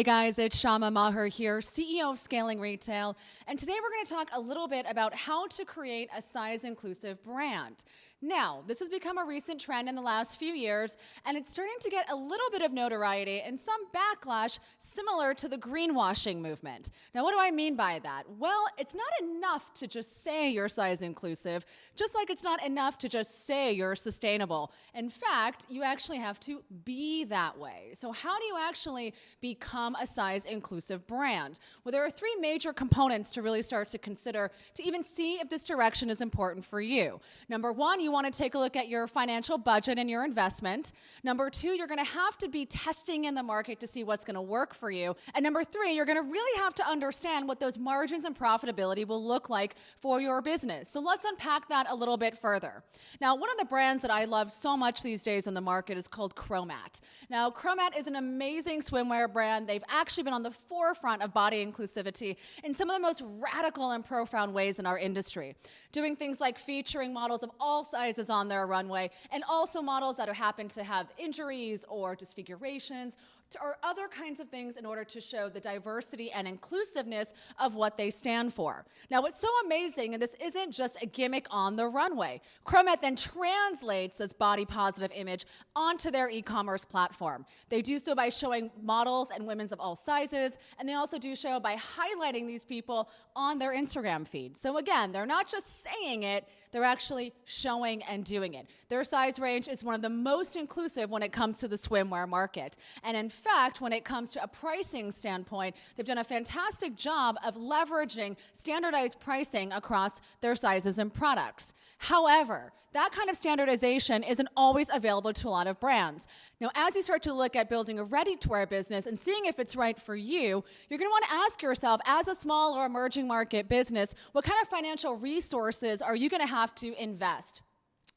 Hey guys, it's Syama Maher here, CEO of Scaling Retail, and today we're going to talk a little bit about how to create a size-inclusive brand. Now, this has become a recent trend in the last few years, and it's starting to get a little bit of notoriety and some backlash similar to the greenwashing movement. Now, what do I mean by that? Well, it's not enough to just say you're size-inclusive, just like it's not enough to just say you're sustainable. In fact, you actually have to be that way. So how do you actually become a size-inclusive brand? Well, there are three major components to really start to consider to even see if this direction is important for you. Number one, you want to take a look at your financial budget and your investment. Number two, you're going to have to be testing in the market to see what's going to work for you. And number three, you're going to really have to understand what those margins and profitability will look like for your business. So let's unpack that a little bit further. Now, one of the brands that I love so much these days in the market is called Chromat. Now, Chromat is an amazing swimwear brand. They've actually been on the forefront of body inclusivity in some of the most radical and profound ways in our industry, doing things like featuring models of all sizes on their runway, and also models that happen to have injuries or disfigurations or other kinds of things in order to show the diversity and inclusiveness of what they stand for. Now, what's so amazing, and this isn't just a gimmick on the runway, Chromat then translates this body positive image onto their e-commerce platform. They do so by showing models and women's of all sizes, and they also do so by highlighting these people on their Instagram feed. So again, they're not just saying it, they're actually showing and doing it. Their size range is one of the most inclusive when it comes to the swimwear market. And in fact, when it comes to a pricing standpoint, they've done a fantastic job of leveraging standardized pricing across their sizes and products. However, that kind of standardization isn't always available to a lot of brands. Now, as you start to look at building a ready-to-wear business and seeing if it's right for you, you're going to want to ask yourself, as a small or emerging market business, what kind of financial resources are you going to have to invest?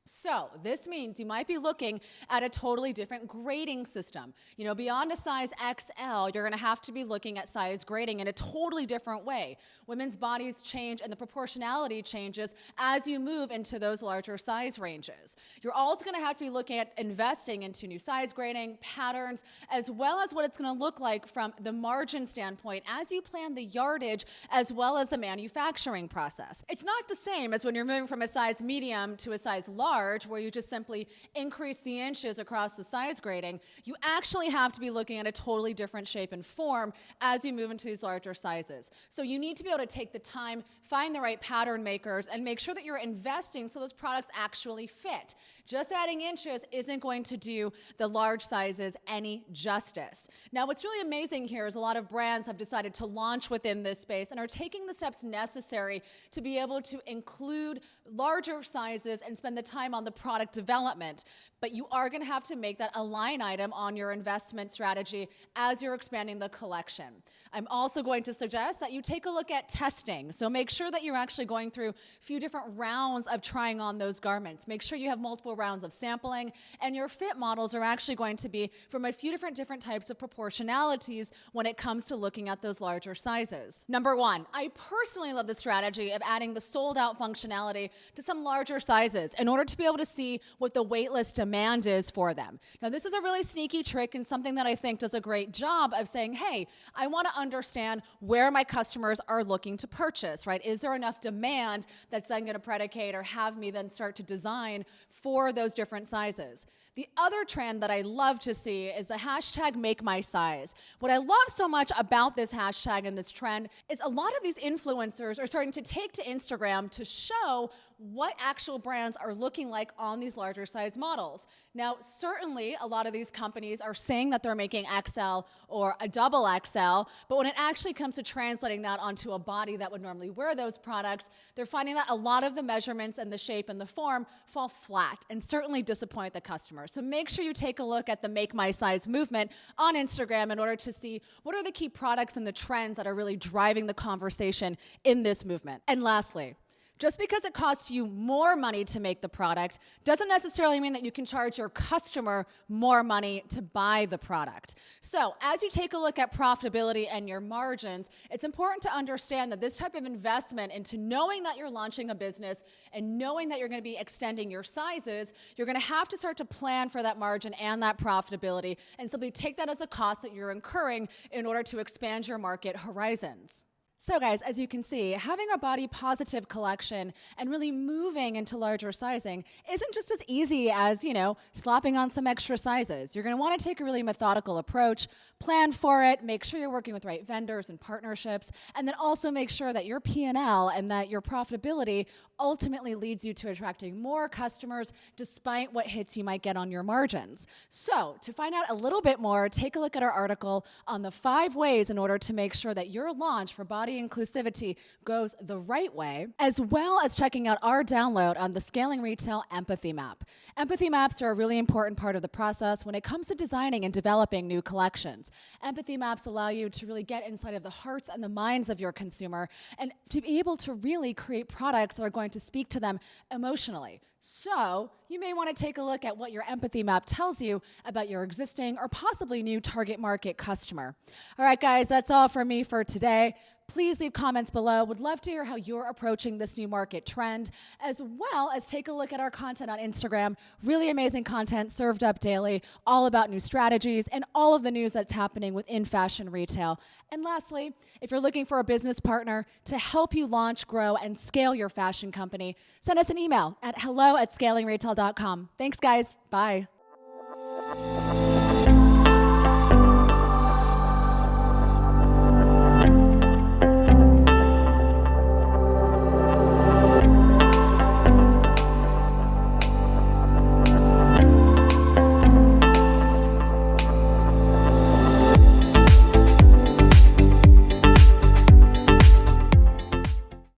So this means you might be looking at a totally different grading system. You know, beyond a size XL, you're going to have to be looking at size grading in a totally different way. Women's bodies change and the proportionality changes as you move into those larger size ranges. You're also going to have to be looking at investing into new size grading, patterns, as well as what it's going to look like from the margin standpoint as you plan the yardage as well as the manufacturing process. It's not the same as when you're moving from a size medium to a size large, where you just simply increase the inches across the size grading. You actually have to be looking at a totally different shape and form as you move into these larger sizes. So you need to be able to take the time, find the right pattern makers, and make sure that you're investing so those products actually fit. Just adding inches isn't going to do the large sizes any justice. Now, what's really amazing here is a lot of brands have decided to launch within this space and are taking the steps necessary to be able to include larger sizes and spend the time on the product development. But you are going to have to make that a line item on your investment strategy as you're expanding the collection. I'm also going to suggest that you take a look at testing. So make sure that you're actually going through a few different rounds of trying on those garments. Make sure you have multiple rounds of sampling, and your fit models are actually going to be from a few different types of proportionalities when it comes to looking at those larger sizes. Number one, I personally love the strategy of adding the sold out functionality to some larger sizes in order to be able to see what the wait list demand is for them. Now, this is a really sneaky trick and something that I think does a great job of saying, hey, I want to understand where my customers are looking to purchase, right? Is there enough demand that's then going to predicate or have me then start to design for those different sizes? The other trend that I love to see is the hashtag #MakeMySize. What I love so much about this hashtag and this trend is a lot of these influencers are starting to take to Instagram to show what actual brands are looking like on these larger size models. Now, certainly a lot of these companies are saying that they're making XL or a double XL, but when it actually comes to translating that onto a body that would normally wear those products, they're finding that a lot of the measurements and the shape and the form fall flat and certainly disappoint the customer. So make sure you take a look at the Make My Size movement on Instagram in order to see what are the key products and the trends that are really driving the conversation in this movement. And lastly, Just because it costs you more money to make the product doesn't necessarily mean that you can charge your customer more money to buy the product. So as you take a look at profitability and your margins, it's important to understand that this type of investment into knowing that you're launching a business and knowing that you're going to be extending your sizes, you're going to have to start to plan for that margin and that profitability and simply take that as a cost that you're incurring in order to expand your market horizons. So guys, as you can see, having a body positive collection and really moving into larger sizing isn't just as easy as, slapping on some extra sizes. You're going to want to take a really methodical approach, plan for it, make sure you're working with the right vendors and partnerships, and then also make sure that your P&L and that your profitability ultimately leads you to attracting more customers despite what hits you might get on your margins. So to find out a little bit more, take a look at our article on the 5 ways in order to make sure that your launch for body inclusivity goes the right way, as well as checking out our download on the Scaling Retail Empathy Map. Empathy maps are a really important part of the process when it comes to designing and developing new collections. Empathy maps allow you to really get inside of the hearts and the minds of your consumer and to be able to really create products that are going to speak to them emotionally. So you may want to take a look at what your empathy map tells you about your existing or possibly new target market customer. All right, guys, that's all from me for today. Please leave comments below. Would love to hear how you're approaching this new market trend, as well as take a look at our content on Instagram. Really amazing content served up daily, all about new strategies and all of the news that's happening within fashion retail. And lastly, if you're looking for a business partner to help you launch, grow, and scale your fashion company, send us an email at hello@scalingretail.com. Thanks, guys. Bye.